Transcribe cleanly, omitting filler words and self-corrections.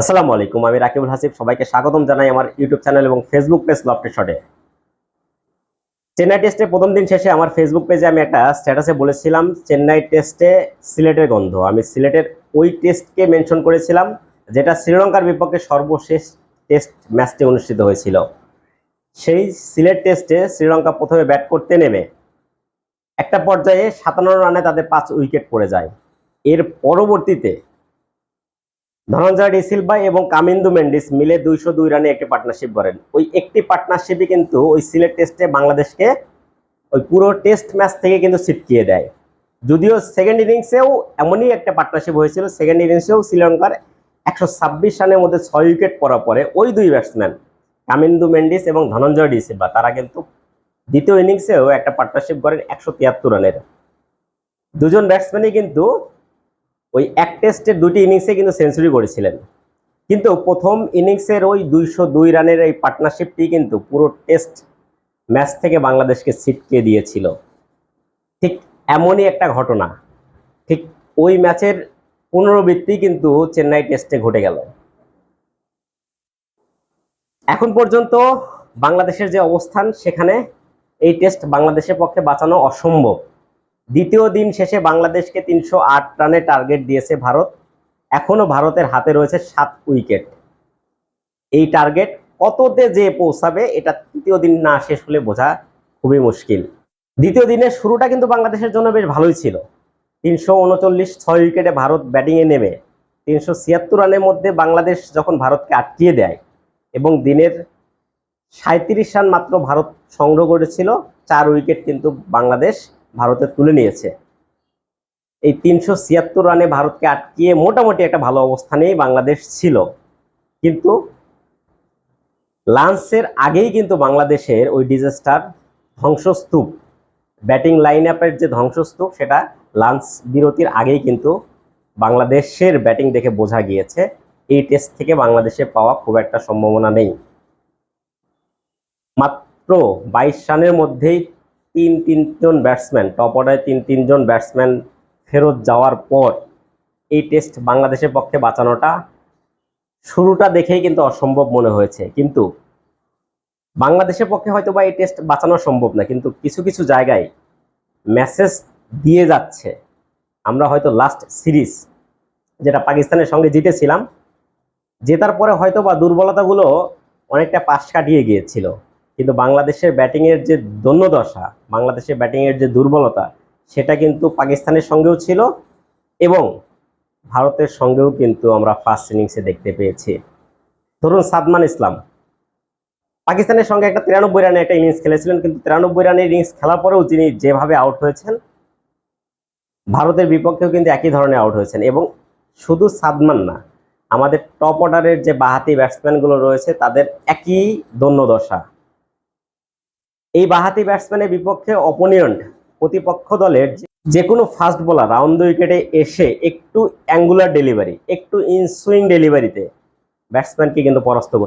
আসসালামু আলাইকুম, আমি রাকিবুল হাসিব। সবাইকে স্বাগতম জানাই আমার ইউটিউব চ্যানেল এবং ফেসবুক পেজ লফটেড শটে। চেন্নাই টেস্টে প্রথম দিন শেষে আমার ফেসবুক পেজে আমি একটা স্ট্যাটাসে বলেছিলাম চেন্নাই টেস্টে সিলেটের গন্ধ। আমি সিলেটের ওই টেস্টকে মেনশন করেছিলাম যেটা শ্রীলঙ্কার বিপক্ষে সর্বশেষ টেস্ট ম্যাচটি অনুষ্ঠিত হয়েছিল। সেই সিলেট টেস্টে শ্রীলঙ্কা প্রথমে ব্যাট করতে নেমে একটা পর্যায়ে 57 রানে তাদের 5 উইকেট পড়ে যায়। এর পরবর্তীতে ধনঞ্জয় ডি সিলভা এবং কামিন্দু মেন্ডিস মিলে 202 রানে একটি পার্টনারশিপ করেন। ওই একটি পার্টনারশিপই কিন্তু ওই সিলেট টেস্টে বাংলাদেশকে ওই পুরো টেস্ট ম্যাচ থেকে কিন্তু ছিটকিয়ে দেয়। যদিও সেকেন্ড ইনিংসেও এমনই একটা পার্টনারশিপ হয়েছিল, সেকেন্ড ইনিংসেও শ্রীলঙ্কার 126 রানের মধ্যে 6 উইকেট পড়ার পরে ওই দুই ব্যাটসম্যান কামিন্দু মেন্ডিস এবং ধনঞ্জয় ডি সিলভা তারা কিন্তু দ্বিতীয় ইনিংসেও একটা পার্টনারশিপ করেন 173 রানের। দুজন ব্যাটসম্যানই কিন্তু ওই এক টেস্টের দুটি ইনিংসে কিন্তু সেঞ্চুরি করেছিলেন। কিন্তু প্রথম ইনিংসের ওই 202 রানের এই পার্টনারশিপটি কিন্তু পুরো টেস্ট ম্যাচ থেকে বাংলাদেশকে ছিটকে দিয়েছিল। ঠিক এমনই একটা ঘটনা, ঠিক ওই ম্যাচের পুনরাবৃত্তি কিন্তু চেন্নাই টেস্টে ঘটে গেল। এখন পর্যন্ত বাংলাদেশের যে অবস্থান, সেখানে এই টেস্ট বাংলাদেশের পক্ষে বাঁচানো অসম্ভব। দ্বিতীয় দিন শেষে বাংলাদেশকে 308 রানে টার্গেট দিয়েছে ভারত। এখনো ভারতের হাতে রয়েছে 7 উইকেট। এই টার্গেট কততে যে পৌঁছাবে এটা তৃতীয় দিন না শেষ হলে বোঝা খুবই মুশকিল। দ্বিতীয় দিনের শুরুটা কিন্তু বাংলাদেশের জন্য বেশ ভালোই ছিল। 339 6 উইকেটে ভারত ব্যাটিংয়ে নেমে 376 রানের মধ্যে বাংলাদেশ যখন ভারতকে আটকিয়ে দেয় এবং দিনের 37 রান মাত্র ভারত সংগ্রহ করেছিল, 4 উইকেট কিন্তু বাংলাদেশ ভারতে তুলে নিয়েছে। এই 376 রানে ভারতকে আটকিয়ে মোটামুটি একটা ভালো অবস্থানেই বাংলাদেশ ছিল। কিন্তু লাঞ্চের আগেই কিন্তু বাংলাদেশের ওই ডিজাস্টার ধ্বংসস্তূপ, ব্যাটিং লাইন আপের যে ধ্বংসস্তূপ, সেটা লাঞ্চ বিরতির আগেই কিন্তু বাংলাদেশের ব্যাটিং দেখে বোঝা গিয়েছে এই টেস্ট থেকে বাংলাদেশে পাওয়া খুব একটা সম্ভাবনা নেই। মাত্র 22 রানের মধ্যেই তিনজন ব্যাটসম্যান, টপ অর্ডারে তিনজন ব্যাটসম্যান ফেরত যাওয়ার পর এই টেস্ট বাংলাদেশের পক্ষে বাঁচানোটা শুরুটা দেখেই কিন্তু অসম্ভব মনে হয়েছে। কিন্তু বাংলাদেশের পক্ষে হয়তো বা এই টেস্ট বাঁচানো সম্ভব না, কিন্তু কিছু কিছু জায়গায় মেসেজ দিয়ে যাচ্ছে। আমরা হয়তো লাস্ট সিরিজ যেটা পাকিস্তানের সঙ্গে জিতেছিলাম, জেতার পরে হয়তো বা দুর্বলতাগুলো অনেকটা পাশ কাটিয়ে গিয়েছিল, কিন্তু বাংলাদেশের ব্যাটিংয়ের যে দৈন্যদশা, বাংলাদেশের ব্যাটিংয়ের যে দুর্বলতা, সেটা কিন্তু পাকিস্তানের সঙ্গেও ছিল এবং ভারতের সঙ্গেও কিন্তু আমরা ফার্স্ট ইনিংসে দেখতে পেয়েছি। ধরুন সাদমান ইসলাম পাকিস্তানের সঙ্গে একটা 93 রানে একটা ইনিংস খেলেছিলেন, কিন্তু 93 রানের ইনিংস খেলার পরেও তিনি যেভাবে আউট হয়েছেন, ভারতের বিপক্ষেও কিন্তু একই ধরনের আউট হয়েছেন। এবং শুধু সাদমান না, আমাদের টপ অর্ডারের যে বাহাতি ব্যাটসম্যানগুলো রয়েছে তাদের একই দৈন্যদশা। এই বাহাতি ব্যাটসম্যানের বিপক্ষে অপোনেন্ট প্রতিপক্ষ দলের যে কোনো ফাস্ট বোলার রাউন্ড উইকেটে এসে একটু অ্যাঙ্গুলার ডেলিভারি, একটু ইন সুইং ডেলিভারিতে ব্যাটসম্যানকে কিন্তু পরাস্ত